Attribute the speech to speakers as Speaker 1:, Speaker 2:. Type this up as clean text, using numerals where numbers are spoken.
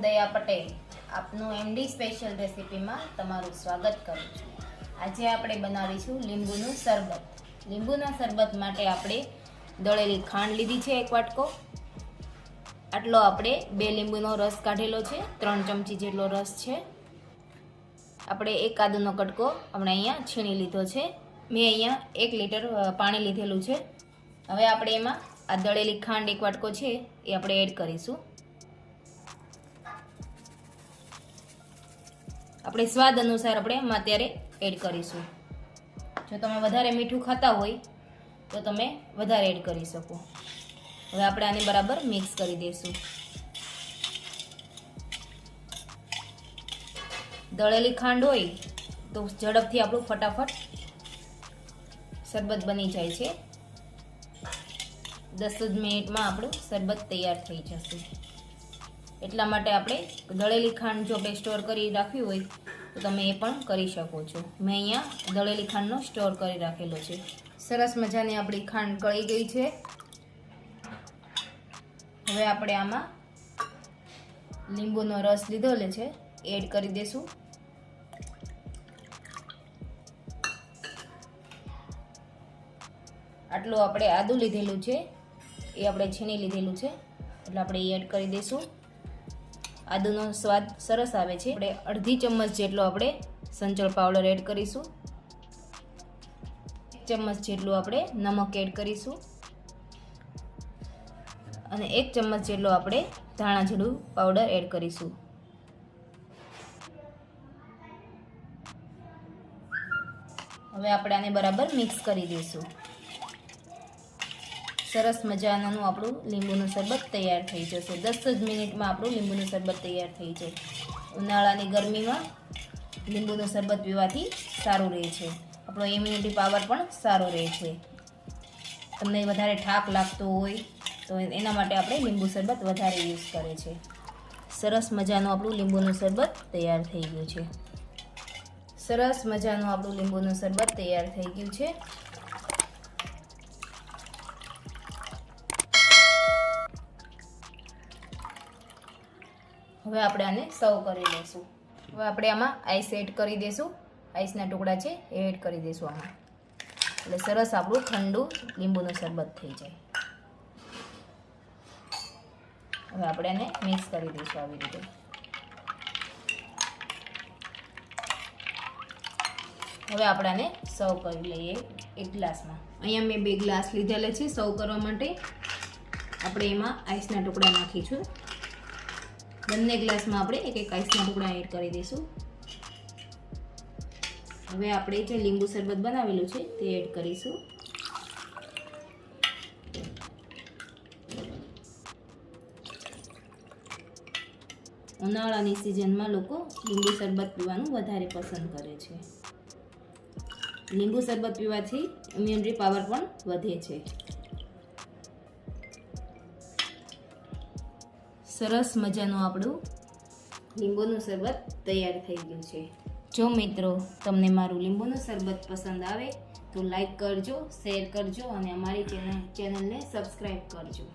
Speaker 1: દયા પટેલ આપનું MD special રેસીપીમાં તમારું સ્વાગત કરું છું। આજે આપણે બનાવીશું લીંબુનું શરબત। લીંબુના શરબત માટે આપણે દળેલી ખાંડ લીધી છે 1 વાટકો। આટલો આપણે 2 લીંબુનો રસ કાઢેલો છે, 3 ચમચી જેટલો રસ છે। આપણે 1 આદુનો કટકો આપણે અહીંયા છીણી લીધો છે। મેં અહીંયા 1 લીટર પાણી લીધેલું છે। હવે આપણે એમાં આ દળેલી ખાંડ 1 વાટકો છે એ આપણે એડ કરીશું। આપણે સ્વાદ અનુસાર આપણે એમાં અત્યારે એડ કરીશું। જો તમે વધારે મીઠું ખાતા હોય તો તમે વધારે એડ કરી શકો। હવે આપણે આને બરાબર મિક્સ કરી દઈશું। દળેલી ખાંડ હોય તો ઝડપથી આપણું ફટાફટ શરબત બની જાય છે। 10 જ મિનિટમાં આપણું શરબત તૈયાર થઈ જશે। એટલા માટે આપણે દળેલી ખાંડ જો આપણે સ્ટોર કરી રાખવી હોય તો તમે એ પણ કરી શકો છો। મેં અહીંયા દળેલી ખાંડનો સ્ટોર કરી રાખેલો છે। સરસ મજાની આપણી ખાંડ ગળી ગઈ છે। હવે આપણે આમાં લીંબુનો રસ લીધેલો છે એડ કરી દઈશું। આટલું આપણે આદુ લીધેલું છે એ આપણે છીણી લીધેલું છે એટલે આપણે એ એડ કરી દઈશું। આદુનો સ્વાદ સરસ આવે છે। આપણે અડધી ચમચ જેટલો આપણે સંચળ પાવડર એડ કરીશું। 1 ચમચ જેટલું આપણે નમક એડ કરીશું અને 1 ચમચ જેટલો આપણે ધાણા જીરું પાવડર એડ કરીશું। હવે આપણે આને બરાબર મિક્સ કરી દઈશું। સરસ મજાનું આપણું લીંબુનું શરબત તૈયાર થઈ જશે। 10 જ મિનિટમાં આપણું લીંબુનું શરબત તૈયાર થઈ જાય। ઉનાળાની ગરમીમાં લીંબુનું શરબત પીવાથી સારું રહે છે। આપણો ઇમ્યુનિટી પાવર પણ સારો રહે છે। તમને વધારે થાક લાગતો હોય તો એના માટે આપણે લીંબુ શરબત વધારે યુઝ કરે છે। સરસ મજાનું આપણું લીંબુનું શરબત તૈયાર થઈ ગયું છે। સરસ મજાનું આપણું લીંબુનું શરબત તૈયાર થઈ ગયું છે। હવે આપણે આને સર્વ કરી લઈશું। હવે આપણે આમાં આઈસ એડ કરી દઈશું। આઈસના ટુકડા છે એ એડ કરી દઈશું આમાં, એટલે સરસ આપણું ઠંડુ લીંબુનું શરબત થઈ જાય। હવે આપણે આને મિક્સ કરી દઈશું આવી રીતે। હવે આપણે આને સર્વ કરી લઈએ 1 ગ્લાસમાં। અહીંયા મેં 2 ગ્લાસ લીધેલા છે સર્વ કરવા માટે। આપણે એમાં આઈસના ટુકડા નાખીશું। બંને ગ્લાસમાં આપણે 1 આઈસના ટુકડા એડ કરી દઈશું। હવે આપણે જે લીંબુ શરબત બનાવેલું છે તે એડ કરીશું। ઉનાળાની સિઝનમાં લોકો લીંબુ શરબત પીવાનું વધારે પસંદ કરે છે। લીંબુ શરબત પીવાથી ઇમ્યુનિટી પાવર પણ વધે છે। સરસ મજાનું આપણું લીંબુનું શરબત તૈયાર થઈ ગયું છે। જો મિત્રો તમને મારું લીંબુનું શરબત પસંદ આવે તો લાઈક કરજો, શેર કરજો અને અમારી ચેનલને સબસ્ક્રાઈબ કરજો।